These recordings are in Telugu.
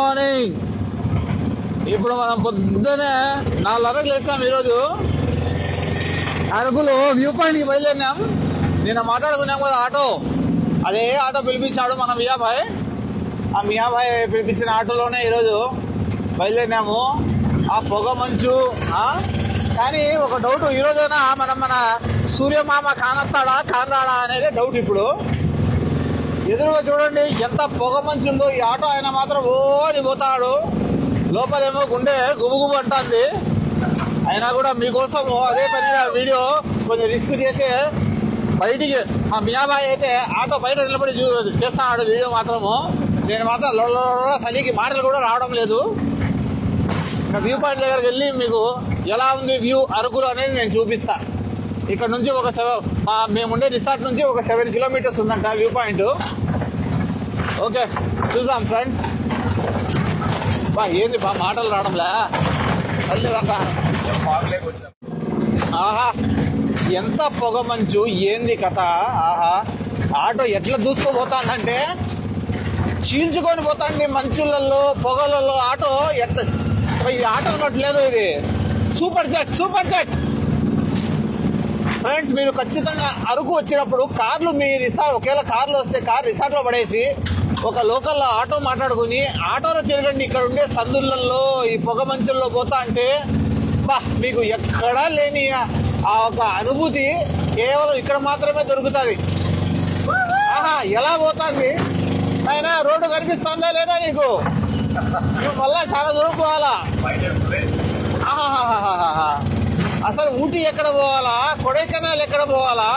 మార్నింగ్. ఇప్పుడు మనం పొద్దునే 4:30కి లేచాం. ఈరోజు అరకులో వ్యూ పాయింట్కి బయలుదేరినాం. నిన్న మాట్లాడుకున్నాం కదా ఆటో, అదే ఆటో పిలిపించాడు మన మియాబాయ్. ఆ మియాబాయ్ పిలిపించిన ఆటోలోనే ఈరోజు బయలుదేరినాము. ఆ పొగ మంచు. కానీ ఒక డౌట్, ఈరోజైనా మన సూర్యమామ కానొస్తాడా కానరాడా అనేది డౌట్. ఇప్పుడు ఎదురుగా చూడండి ఎంత పొగ మంచు ఉందో. ఈ ఆటో ఆయన మాత్రం ఓని పోతాడు, లోపలేమో గుండె గుబుగుబు అంటుంది. అయినా కూడా మీకోసం అదే పనిగా వీడియో కొంచెం రిస్క్ చేసి బయటికి, మా మియాబాయ్ అయితే ఆటో బయట నిలబడి చేస్తాడు వీడియో మాత్రము. నేను మాత్రం చలికి మాటలు కూడా రావడం లేదు. వ్యూ పాయింట్ దగ్గరికి వెళ్ళి మీకు ఎలా ఉంది వ్యూ అరకులు అనేది నేను చూపిస్తా. ఇక్కడ నుంచి మేముండే రిసార్ట్ నుంచి ఒక 7 కిలోమీటర్స్ ఉందంట వ్యూ పాయింట్. ఓకే చూద్దాం ఫ్రెండ్స్. ఏంది మాటలు రావడంలే. ఆహా ఎంత పొగ మంచు, ఏంది కథ. ఆహా ఆటో ఎట్లా దూసుకోపోతాందంటే చీల్చుకొని పోతాండి మంచులలో పొగలలో. ఆటో ఎట్లా, ఇది ఆటో కొట్టలేదు, ఇది సూపర్ జెట్. ఫ్రెండ్స్ మీరు ఖచ్చితంగా అరకు వచ్చినప్పుడు కార్లు మీ ఒకవేళ కార్లు వస్తే కార్ రిసార్ట్ లో పడేసి ఒక లోకల్లో ఆటో మాట్లాడుకుని ఆటోలో తిరగండి. ఇక్కడ ఉండే సందులలో ఈ పొగ మంచుల్లో పోతా అంటే మీకు ఎక్కడా లేని ఆ ఒక అనుభూతి కేవలం ఇక్కడ మాత్రమే దొరుకుతుంది. ఆహా ఎలా పోతుంది అయినా, రోడ్డు కనిపిస్తుందా లేదా నీకు? మళ్ళా చాలా దూరం పోవాలా. అసలు ఊటీ ఎక్కడ పోవాలా, కొడైకెనాల్ ఎక్కడ పోవాలా,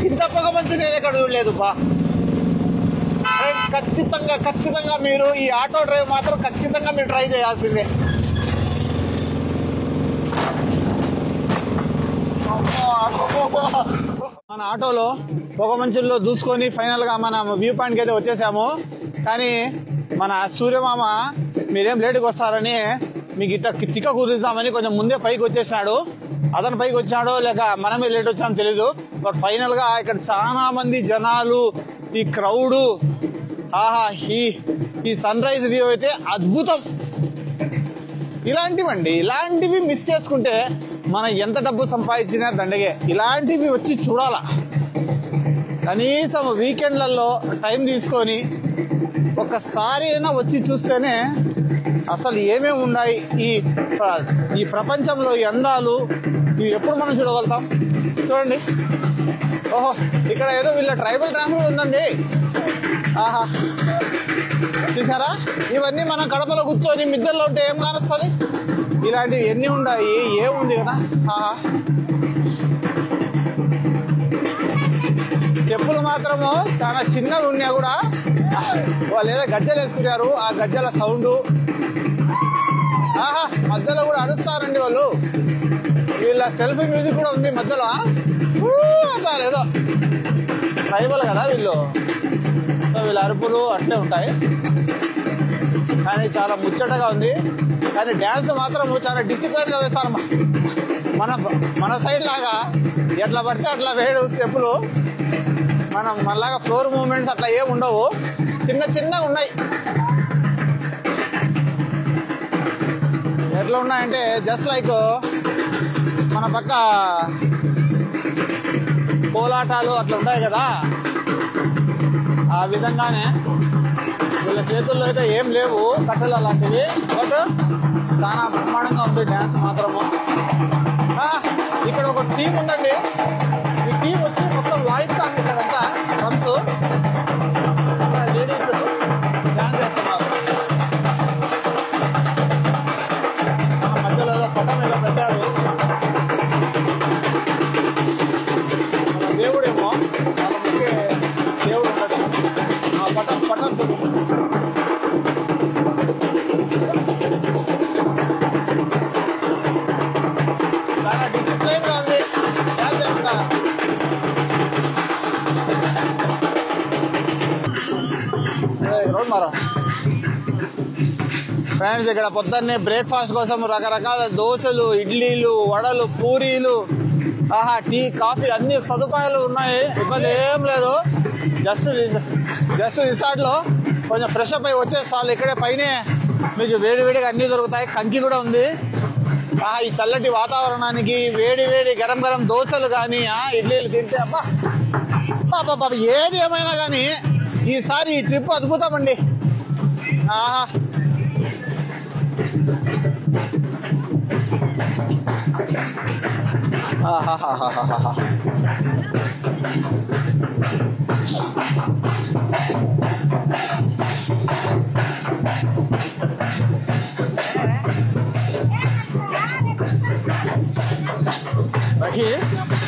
ఇంత పొగ మంచు నేను ఎక్కడ చూడలేదు బా. ఖచ్చితంగా మీరు ఈ ఆటో డ్రైవ్ మాత్రం ఖచ్చితంగా మీరు ట్రై చేయాల్సిందే. మన ఆటోలో పొగ మంచుల్లో దూసుకొని ఫైనల్ గా మన వ్యూ పాయింట్కి అయితే వచ్చేసాము. కానీ మన సూర్యమామ మీరేం లేటుగా వస్తారని మీకు ఇట్లా తిక్క కుదిరిస్తామని కొంచెం ముందే పైకి వచ్చేసాడు. అతను పైకి వచ్చాడో లేక మనమే లేట్ వచ్చామో తెలీదు. బట్ ఫైనల్ గా ఇక్కడ చాలా మంది జనాలు, ఈ క్రౌడ్, ఆహా ఈ సన్ రైజ్ వ్యూ అయితే అద్భుతం. ఇలాంటివి మిస్ చేసుకుంటే మనం ఎంత డబ్బు సంపాదించినా దండగే. ఇలాంటివి వచ్చి చూడాలా. కనీసం వీకెండ్లలో టైం తీసుకొని ఒక్కసారి అయినా వచ్చి చూస్తేనే అసలు ఏమేమి ఉన్నాయి ఈ ప్రపంచంలో, ఈ అందాలు ఇవి ఎప్పుడు మనం చూడగలుగుతాం. చూడండి, ఓహో ఇక్కడ ఏదో వీళ్ళ ట్రైబల్ డ్యామ్ ఉందండి. ఆహా చూసారా, ఇవన్నీ మనం కడపలో కూర్చొని మిద్దెల్లో ఉంటే ఏం కానొస్తుంది. ఇలాంటివి ఎన్ని ఉన్నాయి, ఏముంది కదా. ఆహా చెప్పులు మాత్రము చాలా చిన్నవి ఉన్నా కూడా వాళ్ళు ఏదో గజ్జలు వేసుకున్నారు. ఆ గజ్జల సౌండ్, ఆహా మధ్యలో కూడా అరుస్తారండి వాళ్ళు. వీళ్ళ సెల్ఫీ మ్యూజిక్ కూడా ఉంది మధ్యలో. అట్లా ఏదో ట్రైబల్ కదా వీళ్ళు, సో వీళ్ళ అరుపులు అట్లే ఉంటాయి. కానీ చాలా ముచ్చటగా ఉంది. కానీ డ్యాన్స్ మాత్రం చాలా డిసిప్లిన్ గా వేస్తారు. మన సైడ్ లాగా ఎట్లా పడితే అట్లా వేయడు స్టెప్పులు. మనలాగా ఫ్లోర్ మూవ్మెంట్స్ అట్లా ఏమి ఉండవు, చిన్నగా ఉన్నాయి. ఎట్లా ఉన్నాయంటే జస్ట్ లైక్ మన పక్క కోలాటాలు అట్లా ఉంటాయి కదా, ఆ విధంగానే. వీళ్ళ చేతుల్లో అయితే ఏం లేవు కట్టెలు అలాంటివి, బట్ చాలా బ్రహ్మాండంగా ఉంది డ్యాన్స్ మాత్రము. ఇక్కడ ఒక టీం ఉందండి. ఈ టీం వచ్చి మొత్తం వాయిస్ సాంగ్ ఇక్కడంతా డ్రమ్స్, లేడీస్ డ్యాన్స్ చేస్తున్నారు. మధ్యలో ఏదో పటం ఏదో పెట్టారు. దేవుడేమో వాళ్ళ ముఖ్య దేవుడు ఉండదు. ఆ పటం చాలా డిసిప్లైన్ గా ఉంది. ఫ్రెండ్స్ ఇక్కడ పొద్దున్నే బ్రేక్ఫాస్ట్ కోసం రకరకాల దోశలు, ఇడ్లీలు, వడలు, పూరీలు, ఆహా టీ, కాఫీ అన్ని సదుపాయాలు ఉన్నాయి. ఇబ్బంది ఏం లేదు. జస్ట్ రిసార్ట్ లో కొంచెం ఫ్రెష్ అప్ అయి వచ్చేస్తాను. ఇక్కడే పైనే మీకు వేడి వేడిగా అన్నీ దొరుకుతాయి. కంకి కూడా ఉంది. ఈ చల్లటి వాతావరణానికి వేడి వేడి గరం గరం దోశలు కానీ ఇడ్లీలు తింటే అబ్బా పాప ఏది ఏమైనా కానీ ఈసారి ఈ ట్రిప్ అద్భుతం అండి.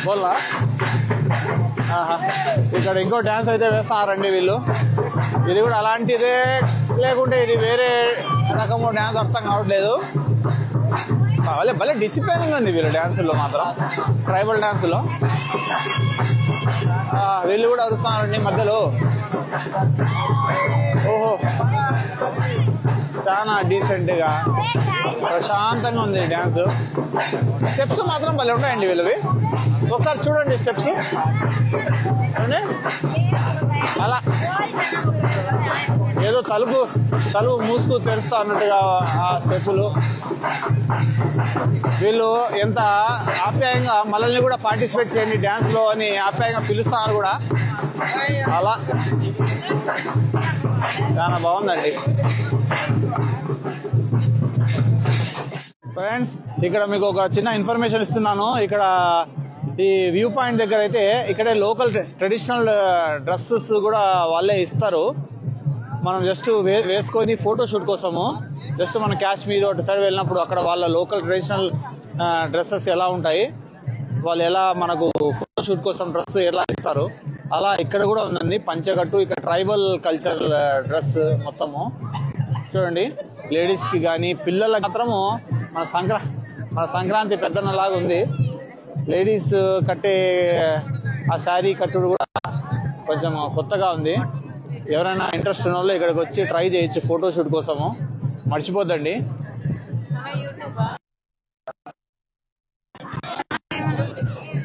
బోల్లా ఇక్కడ ఇంకో డ్యాన్స్ అయితే వేస్తారండి వీళ్ళు. ఇది కూడా అలాంటిదే లేకుంటే ఇది వేరే రకము డ్యాన్స్ అర్థం కావట్లేదు. భలే డిసిప్లైన్ అండి వీళ్ళు డ్యాన్సుల్లో మాత్రం. ట్రైబల్ డ్యాన్సులో వీళ్ళు కూడా అరుస్తున్నారండి మధ్యలో. ఓహో చాలా డీసెంట్గా ప్రశాంతంగా ఉంది డ్యాన్స్. స్టెప్స్ మాత్రం భలే ఉంటాయండి వీళ్ళవి. ఒకసారి చూడండి స్టెప్స్ అలా ఏదో తలుపు మూస్తూ తెరుస్తా అన్నట్టుగా ఆ స్టెప్పులు. వీళ్ళు ఎంత ఆప్యాయంగా మనల్ని కూడా పార్టిసిపేట్ చేయండి డ్యాన్స్లో అని ఆప్యాయంగా పిలుస్తున్నారు కూడా. అలా చాలా బాగుందండి. ఫ్రెండ్స్ ఇక్కడ మీకు ఒక చిన్న ఇన్ఫర్మేషన్ ఇస్తున్నాను. ఇక్కడ ఈ వ్యూ పాయింట్ దగ్గర అయితే ఇక్కడే లోకల్ ట్రెడిషనల్ డ్రెస్సెస్ కూడా వాళ్ళే ఇస్తారు. మనం జస్ట్ వేసుకొని ఫోటోషూట్ కోసము జస్ట్ మనం కాశ్మీర్ అటు సైడ్ వెళ్ళినప్పుడు అక్కడ వాళ్ళ లోకల్ ట్రెడిషనల్ డ్రెస్సెస్ ఎలా ఉంటాయి, వాళ్ళు ఎలా మనకు ఫోటోషూట్ కోసం డ్రెస్ ఎలా ఇస్తారు అలా ఇక్కడ కూడా ఉందండి. పంచకట్టు ఇక్కడ ట్రైబల్ కల్చర్ డ్రెస్ మొత్తము చూడండి. లేడీస్కి కానీ పిల్లలకి మాత్రము మన సంక్రాంతి పెద్దన్నలాగా ఉంది. లేడీస్ కట్టే ఆ శారీ కట్టుడు కూడా కొంచెం కొత్తగా ఉంది. ఎవరైనా ఇంట్రెస్ట్ ఉన్న వాళ్ళు ఇక్కడికి వచ్చి ట్రై చేయొచ్చు ఫోటోషూట్ కోసము. మర్చిపోద్దండి.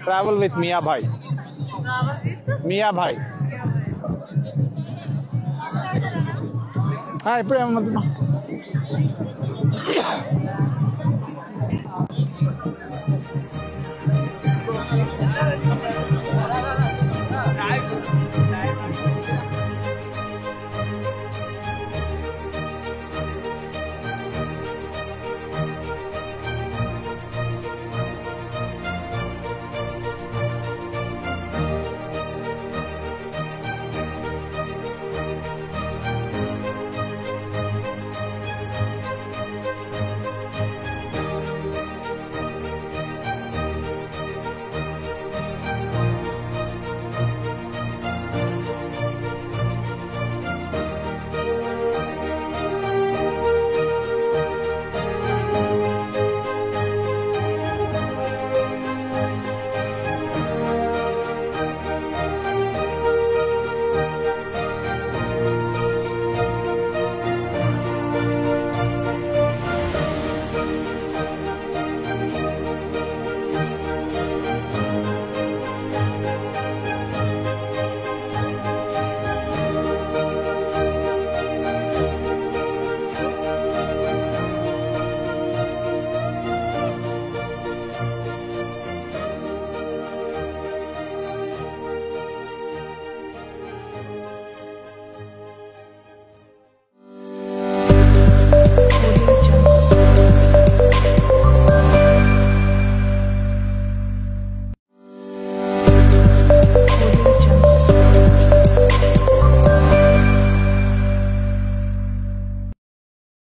ట్రావెల్ విత్ మియా భాయ్. ఇప్పుడు ఏమన్నా